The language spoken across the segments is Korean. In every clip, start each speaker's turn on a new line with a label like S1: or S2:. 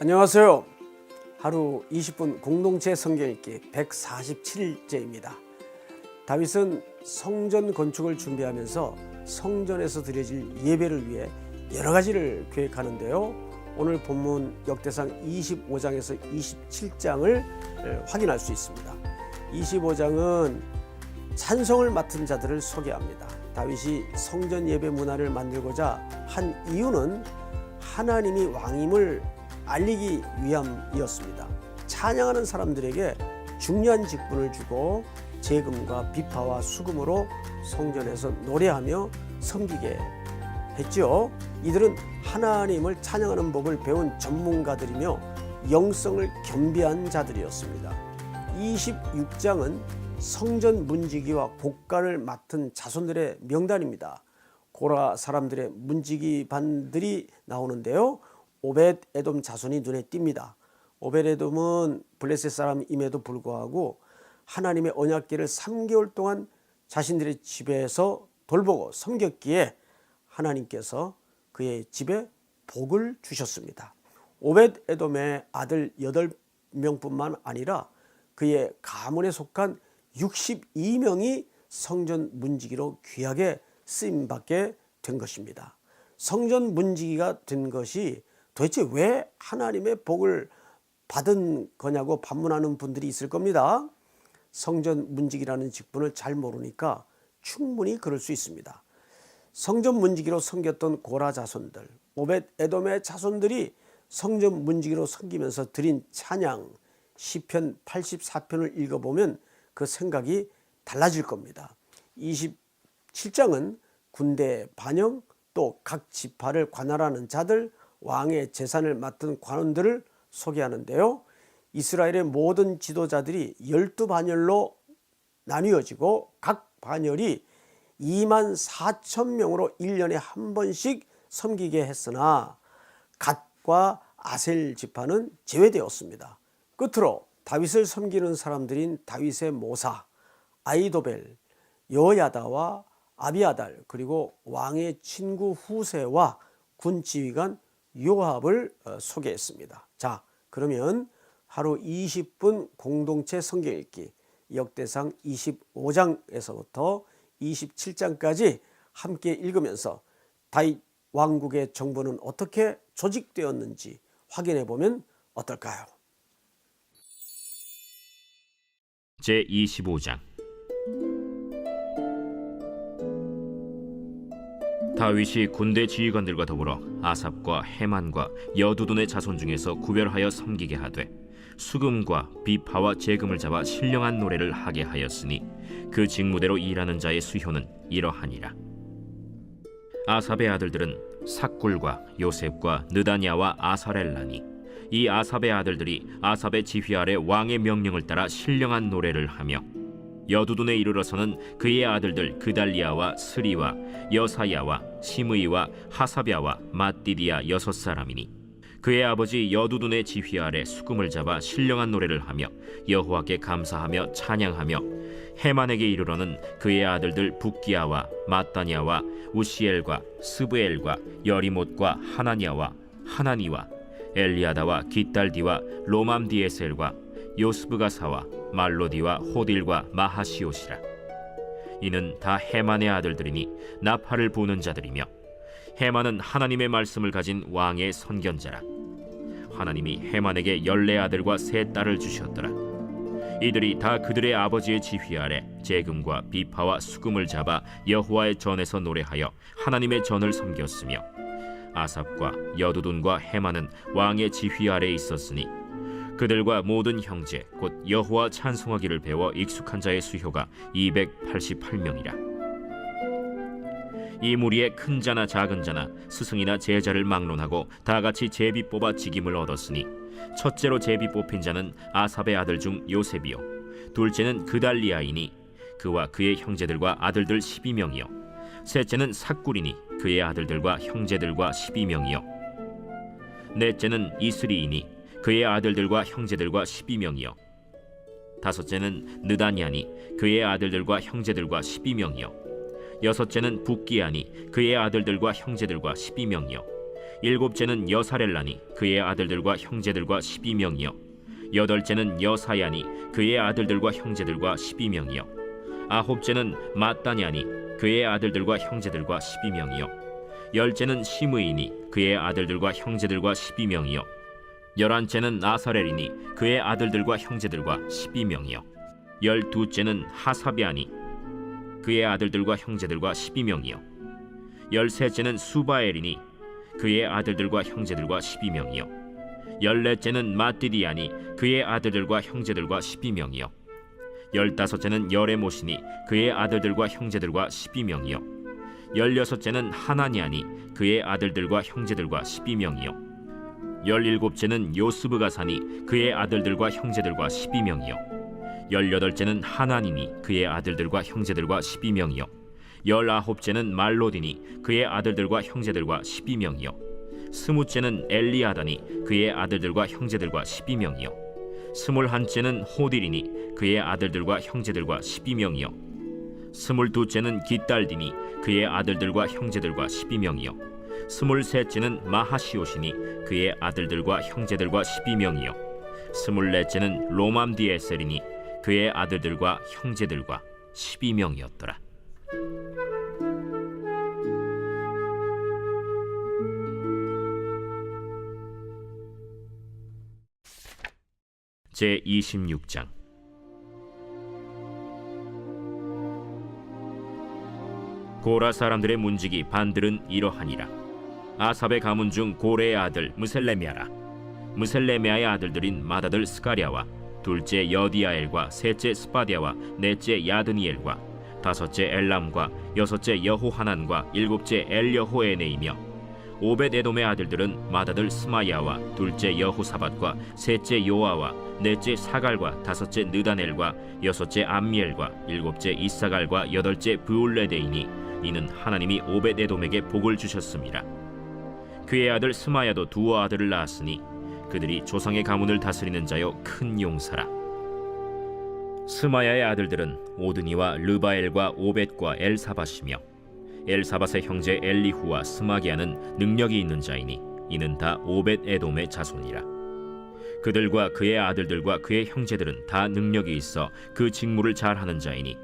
S1: 안녕하세요. 하루 20분 공동체 성경 읽기 147일째입니다. 다윗은 성전 건축을 준비하면서 성전에서 드려질 예배를 위해 여러 가지를 계획하는데요. 오늘 본문 역대상 25장에서 27장을 확인할 수 있습니다. 25장은 찬송을 맡은 자들을 소개합니다. 다윗이 성전 예배 문화를 만들고자 한 이유는 하나님이 왕임을 알리기 위함이었습니다. 찬양하는 사람들에게 중요한 직분을 주고 제금과 비파와 수금으로 성전에서 노래하며 섬기게 했죠. 이들은 하나님을 찬양하는 법을 배운 전문가들이며 영성을 겸비한 자들이었습니다. 26장은 성전 문지기와 곡간을 맡은 자손들의 명단입니다. 고라 사람들의 문지기반들이 나오는데요. 오벳 에돔 자손이 눈에 띕니다. 오벳 에돔은 블레셋 사람임에도 불구하고 하나님의 언약궤를 3개월 동안 자신들의 집에서 돌보고 섬겼기에 하나님께서 그의 집에 복을 주셨습니다. 오벳 에돔의 아들 8명뿐만 아니라 그의 가문에 속한 62명이 성전 문지기로 귀하게 쓰임받게 된 것입니다. 성전 문지기가 된 것이 도대체 왜 하나님의 복을 받은 거냐고 반문하는 분들이 있을 겁니다. 성전 문지기라는 직분을 잘 모르니까 충분히 그럴 수 있습니다. 성전 문지기로 섬겼던 고라 자손들, 오벳 에돔의 자손들이 성전 문지기로 섬기면서 드린 찬양, 시편 84편을 읽어보면 그 생각이 달라질 겁니다. 27장은 군대 반영, 또 각 지파를 관할하는 자들, 왕의 재산을 맡은 관원들을 소개하는데요. 이스라엘의 모든 지도자들이 12반열로 나뉘어지고 각 반열이 24,000명으로 1년에 한 번씩 섬기게 했으나 갓과 아셀 지파는 제외되었습니다. 끝으로 다윗을 섬기는 사람들인 다윗의 모사 아이도벨, 여야다와 아비아달, 그리고 왕의 친구 후세와 군지휘관 요압을 소개했습니다. 자, 그러면 하루 20분 공동체 성경 읽기 역대상 25장에서부터 27장까지 함께 읽으면서 다윗 왕국의 정부는 어떻게 조직되었는지 확인해 보면 어떨까요?
S2: 제25장. 다윗이 군대 지휘관들과 더불어 아삽과 헤만과 여두둔의 자손 중에서 구별하여 섬기게 하되 수금과 비파와 제금을 잡아 신령한 노래를 하게 하였으니 그 직무대로 일하는 자의 수효는 이러하니라. 아삽의 아들들은 삭굴과 요셉과 느다냐와 아사렐라니, 이 아삽의 아들들이 아삽의 지휘 아래 왕의 명령을 따라 신령한 노래를 하며 여두둔에 이르러서는 그의 아들들 그달리아와 스리와 여사야와 시므이와 하사랴와 맏디디아 6사람이니 그의 아버지 여두둔의 지휘 아래 수금을 잡아 신령한 노래를 하며 여호와께 감사하며 찬양하며 헤만에게 이르러는 그의 아들들 붓기야와 마따냐와 우시엘과 스브엘과 여리못과 하나냐와 하나니와 엘리아다와 깃달디와 로맘디에셀과 요스브가사와 말로디와 호딜과 마하시옷이라. 이는 다 헤만의 아들들이니 나팔을 부는 자들이며 헤만은 하나님의 말씀을 가진 왕의 선견자라. 하나님이 헤만에게 14아들과 3딸을 주셨더라. 이들이 다 그들의 아버지의 지휘 아래 제금과 비파와 수금을 잡아 여호와의 전에서 노래하여 하나님의 전을 섬겼으며 아삽과 여두둔과 헤만은 왕의 지휘 아래에 있었으니 그들과 모든 형제 곧 여호와 찬송하기를 배워 익숙한 자의 수효가 288명이라. 이 무리에 큰 자나 작은 자나 스승이나 제자를 막론하고 다같이 제비 뽑아 직임을 얻었으니 첫째로 제비 뽑힌 자는 아삽의 아들 중 요셉이요 둘째는 그달리아이니 그와 그의 형제들과 아들들 12명이요 셋째는 삭굴이니 그의 아들들과 형제들과 12명이요 넷째는 이스리이니 그의 아들들과 형제들과 12명이요 다섯째는 느다냐니 그의 아들들과 형제들과 12명이요 여섯째는 붓기야니 그의 아들들과 형제들과 12명이요 일곱째는 여사렐라니 그의 아들들과 형제들과 12명이요 여덟째는 여사야니 그의 아들들과 형제들과 12명이요 아홉째는 마따냐니 그의 아들들과 형제들과 12명이요 열째는 시므이니 그의 아들들과 형제들과 12명이요 열한째는 아사렐이니 그의 아들들과 형제들과 12명이요 열두째는 하사베아니 그의 아들들과 형제들과 12명이요 열셋째는 수바엘이니 그의 아들들과 형제들과 12명이요 열넷째는 마띠디아니 그의 아들들과 형제들과 12명이요 열다섯째는 여레못이니 그의 아들들과 형제들과 12명이요 열여섯째는 하나니아니 그의 아들들과 형제들과 12명이요 열일곱째는 요스브가사니 그의 아들들과 형제들과 12명이요 열여덟째는 하나니니 그의 아들들과 형제들과 12명이요 열아홉째는 말로디니 그의 아들들과 형제들과 12명이요 스무째는 엘리아다니 그의 아들들과 형제들과 12명이요 스물한째는 호딜이니 그의 아들들과 형제들과 12명이요 스물두째는 깃달디니 그의 아들들과 형제들과 12명이요 스물셋째는 마하시오시니 그의 아들들과 형제들과 12명이요 스물넷째는 로맘디에셀이니 그의 아들들과 형제들과 12명이었더라. 제26장 고라 사람들의 문지기 반들은 이러하니라. 아삽의 가문 중 고레의 아들 무셀레미아라. 무셀레미아의 아들들인 맏아들 스가랴와 둘째 여디아엘과 셋째 스바디아와 넷째 야드니엘과 다섯째 엘람과 여섯째 여호하난과 일곱째 엘여호에네이며 오벳에돔의 아들들은 맏아들 스마야와 둘째 여호사밧과 셋째 요아와 넷째 사갈과 다섯째 느다넬과 여섯째 암미엘과 일곱째 이사갈과 여덟째 브울레데이니 이는 하나님이 오벳에돔에게 복을 주셨습니다. 그의 아들 스마야도 두 아들을 낳았으니 그들이 조상의 가문을 다스리는 자요 큰 용사라. 스마야의 아들들은 오드니와 르바엘과 오벳과 엘사밧이며 엘사밧의 형제 엘리후와 스마기야는 능력이 있는 자이니 이는 다 오벳에돔의 자손이라. 그들과 그의 아들들과 그의 형제들은 다 능력이 있어 그 직무를 잘하는 자이니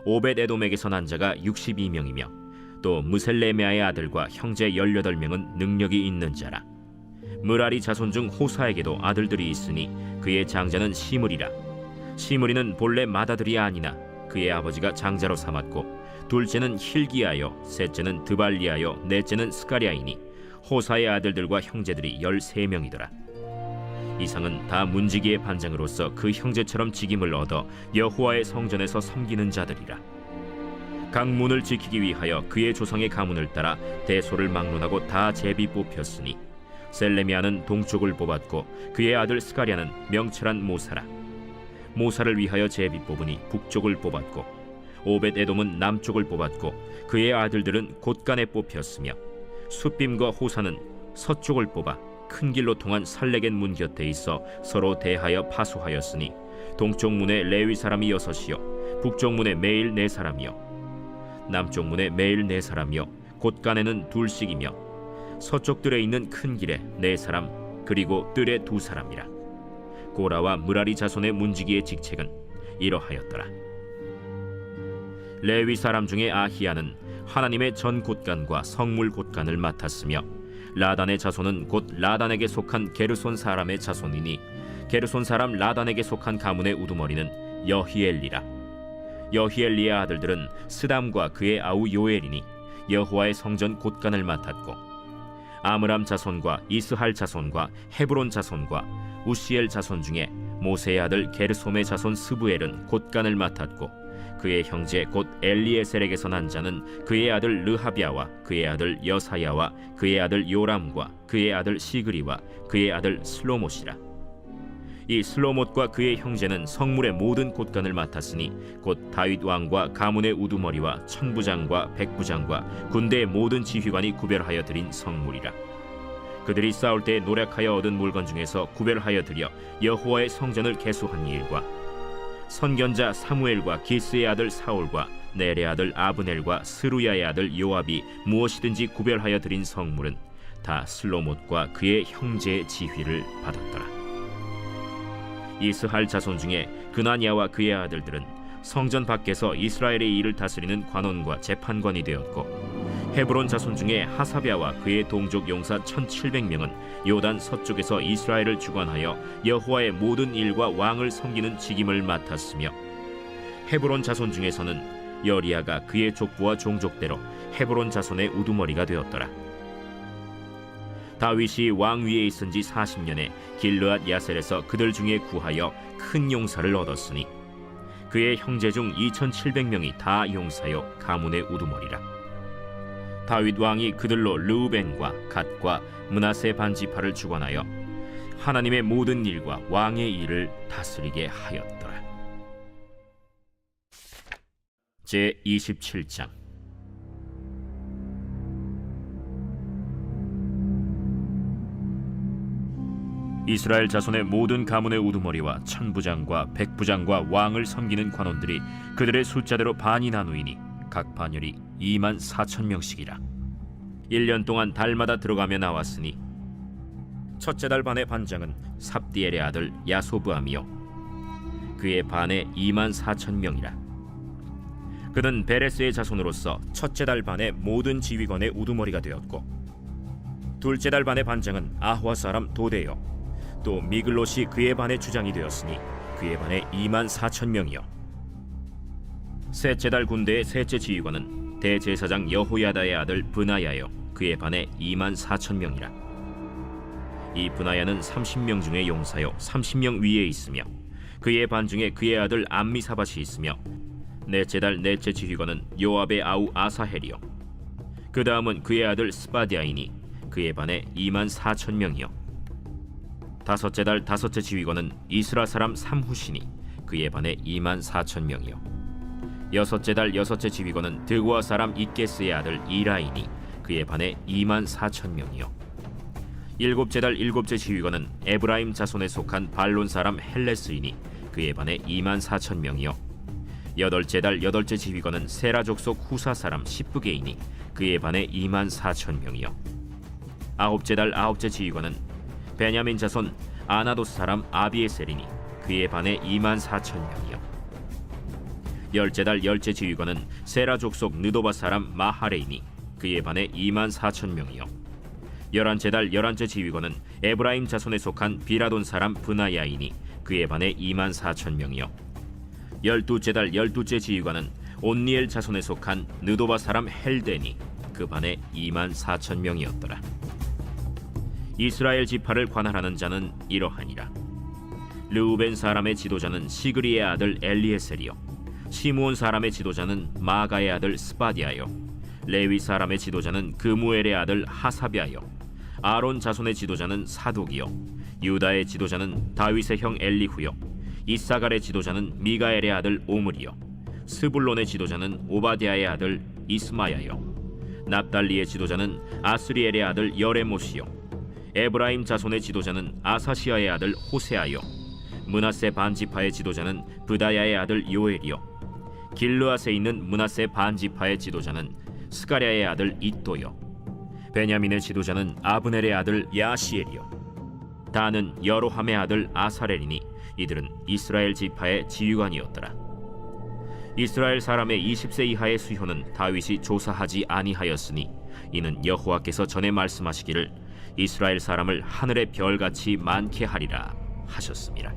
S2: 오벳에돔에게서 난 자가 62명이며 또 무셀레메아의 아들과 형제 18명은 능력이 있는 자라. 무라리 자손 중 호사에게도 아들들이 있으니 그의 장자는 시므리라. 시므리는 본래 맏아들이 아니나 그의 아버지가 장자로 삼았고 둘째는 힐기야요 셋째는 드발리야요 넷째는 스가랴이니 호사의 아들들과 형제들이 13명이더라. 이상은 다 문지기의 반장으로서 그 형제처럼 직임을 얻어 여호와의 성전에서 섬기는 자들이라. 각 문을 지키기 위하여 그의 조상의 가문을 따라 대소를 막론하고 다 제비 뽑혔으니 셀레미아는 동쪽을 뽑았고 그의 아들 스가랴는 명철한 모사라. 모사를 위하여 제비 뽑으니 북쪽을 뽑았고 오벳에돔은 남쪽을 뽑았고 그의 아들들은 곳간에 뽑혔으며 숫빔과 호사는 서쪽을 뽑아 큰 길로 통한 살레겐 문 곁에 있어 서로 대하여 파수하였으니 동쪽 문에 레위 사람이 6이요 북쪽 문에 매일 4사람이요 남쪽 문에 매일 4사람이요 곳간에는 2씩이며 서쪽 뜰에 있는 큰 길에 4사람 그리고 뜰에 2사람이라. 고라와 무라리 자손의 문지기의 직책은 이러하였더라. 레위 사람 중에 아히야는 하나님의 전 곳간과 성물 곳간을 맡았으며 라단의 자손은 곧 라단에게 속한 게르손 사람의 자손이니 게르손 사람 라단에게 속한 가문의 우두머리는 여히엘리라. 여히엘리의 아들들은 스담과 그의 아우 요엘이니 여호와의 성전 곳간을 맡았고 아므람 자손과 이스할 자손과 헤브론 자손과 우시엘 자손 중에 모세의 아들 게르솜의 자손 스부엘은 곳간을 맡았고 그의 형제 곧 엘리에셀에게서 난 자는 그의 아들 르하비아와 그의 아들 여사야와 그의 아들 요람과 그의 아들 시그리와 그의 아들 슬로못이라. 이 슬로못과 그의 형제는 성물의 모든 곳간을 맡았으니 곧 다윗 왕과 가문의 우두머리와 천부장과 백부장과 군대의 모든 지휘관이 구별하여 드린 성물이라. 그들이 싸울 때 노력하여 얻은 물건 중에서 구별하여 드려 여호와의 성전을 개수한 일과 선견자 사무엘과 기스의 아들 사울과 넬의 아들 아브넬과 스루야의 아들 요압이 무엇이든지 구별하여 드린 성물은 다 슬로못과 그의 형제의 지휘를 받았더라. 이스할 자손 중에 그나냐와 그의 아들들은 성전 밖에서 이스라엘의 일을 다스리는 관원과 재판관이 되었고, 헤브론 자손 중에 하사랴와 그의 동족 용사 1700명은 요단 서쪽에서 이스라엘을 주관하여 여호와의 모든 일과 왕을 섬기는 직임을 맡았으며, 헤브론 자손 중에서는 여리야가 그의 족부와 종족대로 헤브론 자손의 우두머리가 되었더라. 다윗이 왕 위에 있은 지 40년에 길르앗 야셀에서 그들 중에 구하여 큰 용사를 얻었으니 그의 형제 중 2700명이 다 용사요 가문의 우두머리라. 다윗 왕이 그들로 르우벤과 갓과 므낫세 반지파를 주관하여 하나님의 모든 일과 왕의 일을 다스리게 하였더라. 제 27장. 이스라엘 자손의 모든 가문의 우두머리와 천부장과 백부장과 왕을 섬기는 관원들이 그들의 숫자대로 반이 나누이니 각 반열이 24,000명씩이라. 1년 동안 달마다 들어가며 나왔으니 첫째 달 반의 반장은 삽디엘의 아들 야소브암이요 그의 반에 24,000명이라. 그는 베레스의 자손으로서 첫째 달 반의 모든 지휘관의 우두머리가 되었고, 둘째 달 반의 반장은 아화 사람 도데요 또 미글롯이 그의 반의 주장이 되었으니 그의 반에 24,000명이요. 셋째 달 군대의 셋째 지휘관은 대제사장 여호야다의 아들 브나야요 그의 반에 24,000명이라. 이 브나야는 30명 중에 용사요 30명 위에 있으며, 그의 반 중에 그의 아들 암미사밧이 있으며, 넷째 달 넷째 지휘관은 요압의 아우 아사헬이요 그 다음은 그의 아들 스바디아이니 그의 반에 24,000명이요. 다섯째 달 다섯째 지휘관은 이스라 사람 삼후시니 그의 반에 24,000명이요. 여섯째 달 여섯째 지휘관은 드고아 사람 이게스의 아들 이라이니 그의 반에 24,000명이요. 일곱째 달 일곱째 지휘관은 에브라임 자손에 속한 발론 사람 헬레스이니 그의 반에 24,000명이요. 여덟째 달 여덟째 지휘관은 세라 족속 후사 사람 시브게이니 그의 반에 24,000명이요. 아홉째 달 아홉째 지휘관은 베냐민 자손 아나도스 사람 아비에셀이니 그의 반에 24,000명이요. 열째 달 열째 지휘관은 세라 족속 느도바 사람 마하레이니 그의 반에 24,000명이요. 열한째 달 열한째 지휘관은 에브라임 자손에 속한 비라돈 사람 브나야이니 그의 반에 24,000명이요. 열두째 달 열두째 지휘관은 온니엘 자손에 속한 느도바 사람 헬데니 그 반에 24,000명이었더라. 이스라엘 지파를 관할하는 자는 이러하니라. 르우벤 사람의 지도자는 시그리의 아들 엘리에셀이요 시므온 사람의 지도자는 마가의 아들 스바디아요 레위 사람의 지도자는 그무엘의 아들 하사비아요 아론 자손의 지도자는 사독이요 유다의 지도자는 다윗의 형 엘리후요 이사갈의 지도자는 미가엘의 아들 오므리요 스불론의 지도자는 오바디아의 아들 이스마야요 납달리의 지도자는 아스리엘의 아들 여레모시요 에브라임 자손의 지도자는 아사시아의 아들 호세아요 므낫세 반지파의 지도자는 브다야의 아들 요엘이요 길르앗에 있는 므낫세 반지파의 지도자는 스가랴의 아들 이또요 베냐민의 지도자는 아브넬의 아들 야시엘이요 다는 여로함의 아들 아사렐이니 이들은 이스라엘 지파의 지휘관이었더라. 이스라엘 사람의 20세 이하의 수효는 다윗이 조사하지 아니하였으니 이는 여호와께서 전에 말씀하시기를 이스라엘 사람을 하늘의 별같이 많게 하리라 하셨습니다.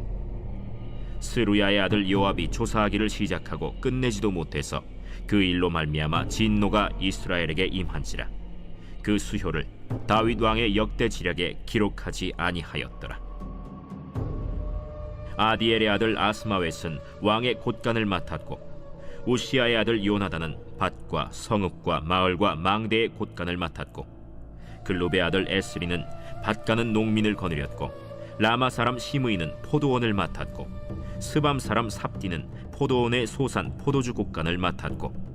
S2: 스루야의 아들 요압이 조사하기를 시작하고 끝내지도 못해서 그 일로 말미암아 진노가 이스라엘에게 임한지라. 그 수효를 다윗 왕의 역대 지략에 기록하지 아니하였더라. 아디엘의 아들 아스마웻은 왕의 곳간을 맡았고, 우시아의 아들 요나단은 밭과 성읍과 마을과 망대의 곳간을 맡았고, 글룹의 아들 에스리는 밭가는 농민을 거느렸고, 라마 사람 시므이는 포도원을 맡았고, 스밤 사람 삽디는 포도원의 소산 포도주 곳간을 맡았고,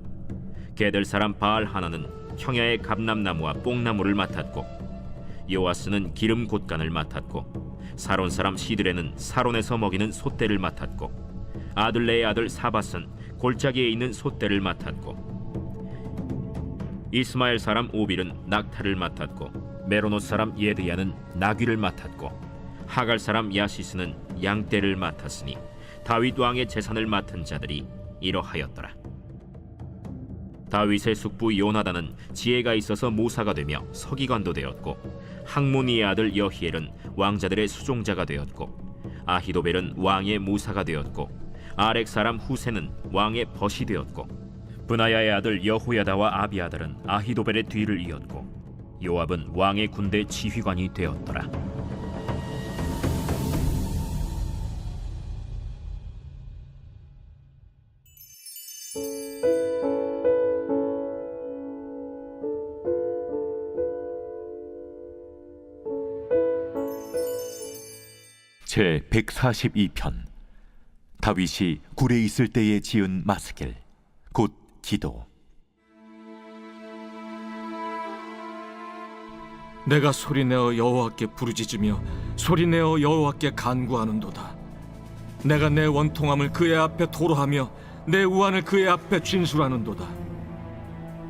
S2: 게들 사람 바알 하나는 형야의 감람나무와 뽕나무를 맡았고, 요아스는 기름 곳간을 맡았고, 사론 사람 시드레는 사론에서 먹이는 솥대를 맡았고, 아들레의 아들 사밧은 골짜기에 있는 솥대를 맡았고, 이스마엘 사람 오빌은 낙타를 맡았고, 메로노 사람 예드야는 나귀를 맡았고 하갈 사람 야시스는 양떼를 맡았으니 다윗 왕의 재산을 맡은 자들이 이러하였더라. 다윗의 숙부 요나단은 지혜가 있어서 모사가 되며 서기관도 되었고 학모니의 아들 여히엘은 왕자들의 수종자가 되었고 아히도벨은 왕의 모사가 되었고 아렉 사람 후세는 왕의 벗이 되었고 브나야의 아들 여호야다와 아비아달은 아히도벨의 뒤를 이었고 요압은 왕의 군대 지휘관이 되었더라.
S3: 제 142편 다윗이 굴에 있을 때에 지은 마스길 곧 기도.
S4: 내가 소리내어 여호와께 부르짖으며 소리내어 여호와께 간구하는도다. 내가 내 원통함을 그의 앞에 토로하며 내 우환을 그의 앞에 진술하는도다.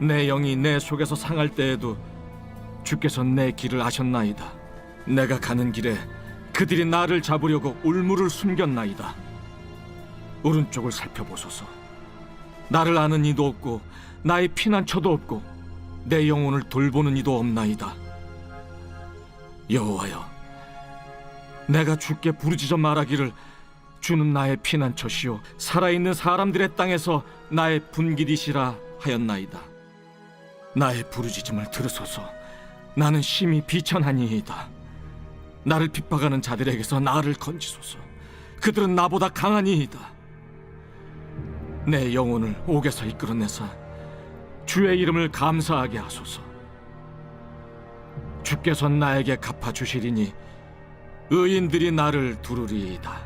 S4: 내 영이 내 속에서 상할 때에도 주께서 내 길을 아셨나이다. 내가 가는 길에 그들이 나를 잡으려고 울무를 숨겼나이다. 오른쪽을 살펴보소서. 나를 아는 이도 없고 나의 피난처도 없고 내 영혼을 돌보는 이도 없나이다. 여호와여, 내가 주께 부르짖어 말하기를 주는 나의 피난처시요 살아있는 사람들의 땅에서 나의 분깃이시라 하였나이다. 나의 부르짖음을 들으소서. 나는 심히 비천하니이다. 나를 핍박하는 자들에게서 나를 건지소서. 그들은 나보다 강하니이다. 내 영혼을 옥에서 이끌어내사 주의 이름을 감사하게 하소서. 주께서 나에게 갚아주시리니 의인들이 나를 두르리이다.